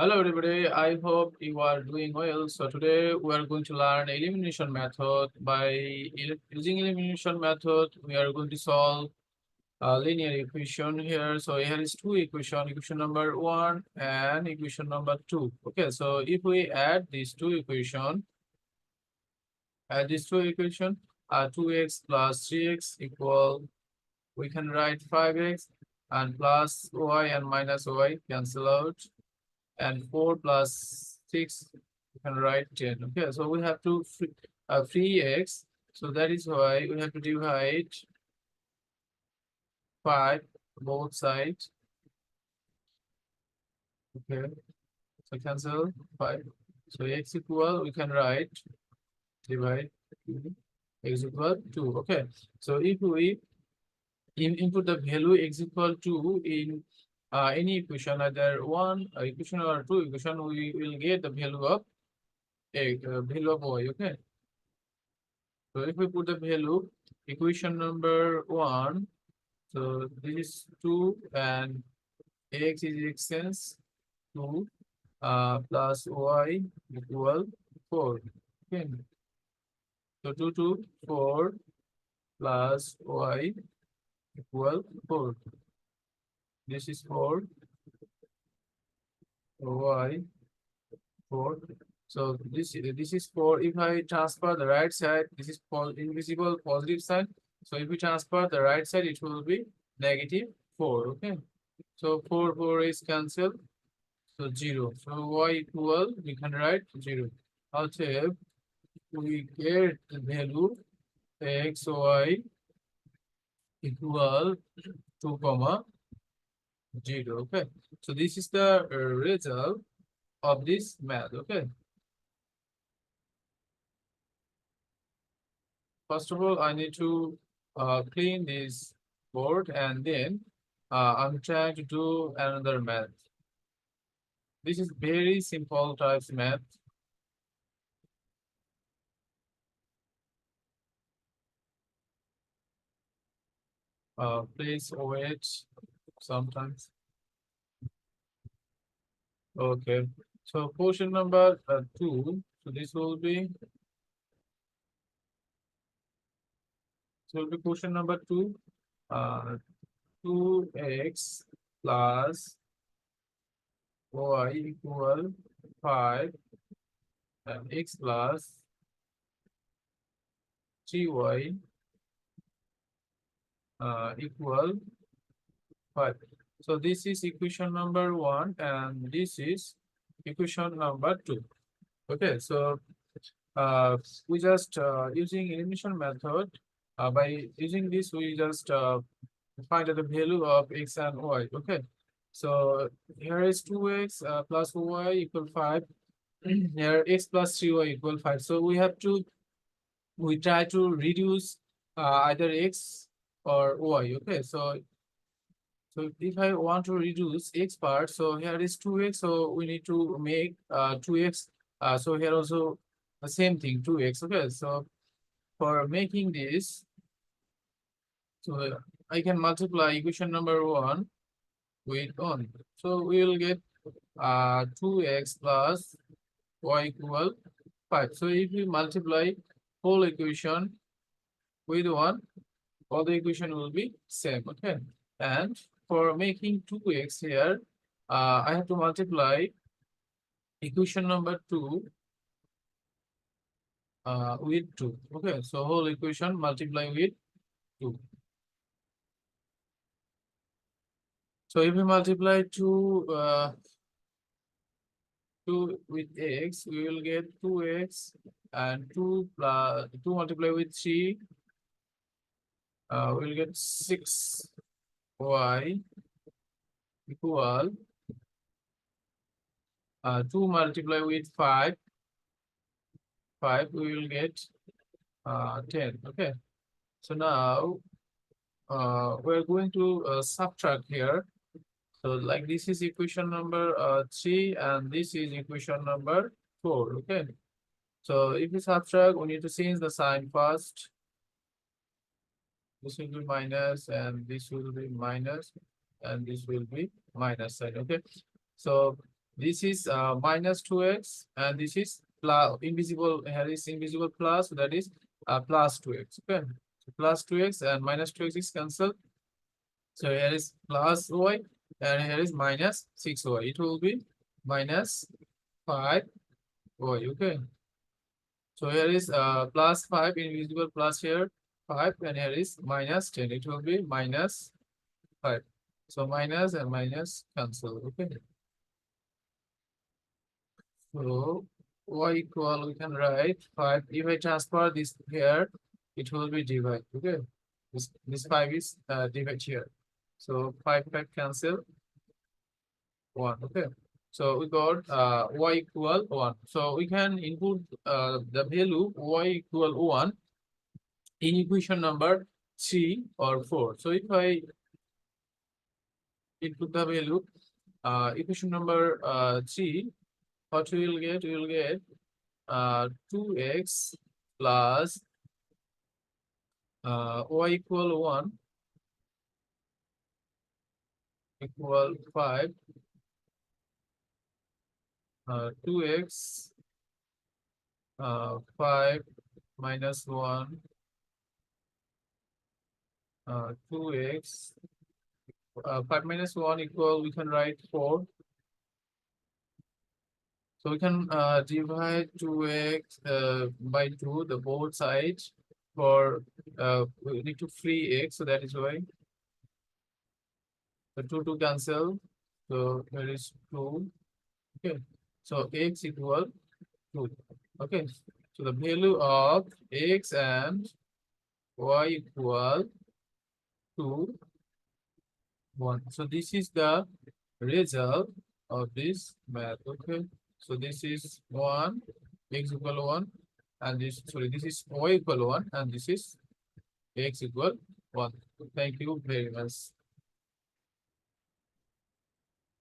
Hello everybody, I hope you are doing well. So today we are going to learn elimination method. By using elimination method, we are going to solve a linear equation here. So here is two equation number one and equation number two. Okay, so if we add these two equation, 2x plus 3x equal, we can write 5x and plus y and minus y cancel out, and 4 plus 6 you can write 10. Okay, so we have to free x, so that is why we have to divide 5 both sides. Okay, so cancel 5, so x equal, we can write divide x equal 2. Okay, so if we input the value x equal to in any equation, either one equation or two equation, we will get the value of y. Okay, so if we put the value equation number one, so this is 2 and x is extends 2 plus y equal 4. Okay, so 2 to 4 plus y equal 4. This is 4 y 4. So this is 4. If I transfer the right side, this is invisible positive side. So if we transfer the right side, it will be negative 4. Okay, so 4 is cancelled, so 0. So y equal, we can write 0. Also, we get the value x y equal 2 comma 0. Okay, so this is the result of this math. Okay, first of all, I need to clean this board, and then I'm trying to do another math. This is very simple types math. Please wait sometimes. Okay, so question number 2. So this will be, question number 2. 2x plus y equal 5 and x plus 3y equal 5. So this is equation number 1 and this is equation number 2. Okay, so we just using elimination method. By using this, we just find out the value of x and y. Okay, so here is 2x plus y equal 5. Here x plus 3y equal 5. So we try to reduce either x or y. Okay, so if I want to reduce x part, so here is 2x, so we need to make 2x. So here also the same thing, 2x. Okay, so for making this, so I can multiply equation number 1 with 1. So we will get 2x plus y equal 5. So if we multiply whole equation with 1, all the equation will be same. Okay, and for making 2x here, I have to multiply equation number 2 with 2. Okay, so whole equation multiply with 2. So if we multiply 2 with x, we will get 2x, and 2 multiply with 3, we'll get 6y equal 2 multiply with 5, we will get 10. Okay, so now we're going to subtract here. So like this is equation number 3 and this is equation number 4. Okay, so if we subtract, we need to change the sign first. This will be minus and this will be minus and this will be minus side. Okay, so This is minus 2x, and this is plus invisible. Here is invisible plus, so that is plus 2x. Okay, so plus 2x and minus 2x is cancelled. So here is plus y, and here is minus 6y. It will be minus 5y. Okay, so here is plus 5 invisible plus here 5, and here is minus 10. It will be minus 5. So minus and minus cancel. Okay. So y equal, we can write 5. If I transfer this here, it will be divide. Okay. This 5 is divide here. So 5 cancel 1. Okay. So we got y equal 1. So we can input the value y equal 1 in equation number 3 or 4. So if I input the value equation number 3, what we will get? We will get 2x plus y equal 1 equal 5, 2x 5 minus 1, 2x 5 minus 1 equal, we can write 4. So we can divide 2x by 2, the both sides, for we need to free x, so that is why the 2 cancel. So there is 2. Okay, so x equal 2. Okay, so the value of x and y equal 2, 1. So this is the result of this math. Okay, so this is 1, x equal 1, and this, sorry, this is y equal 1, and this is x equal 1. Thank you very much.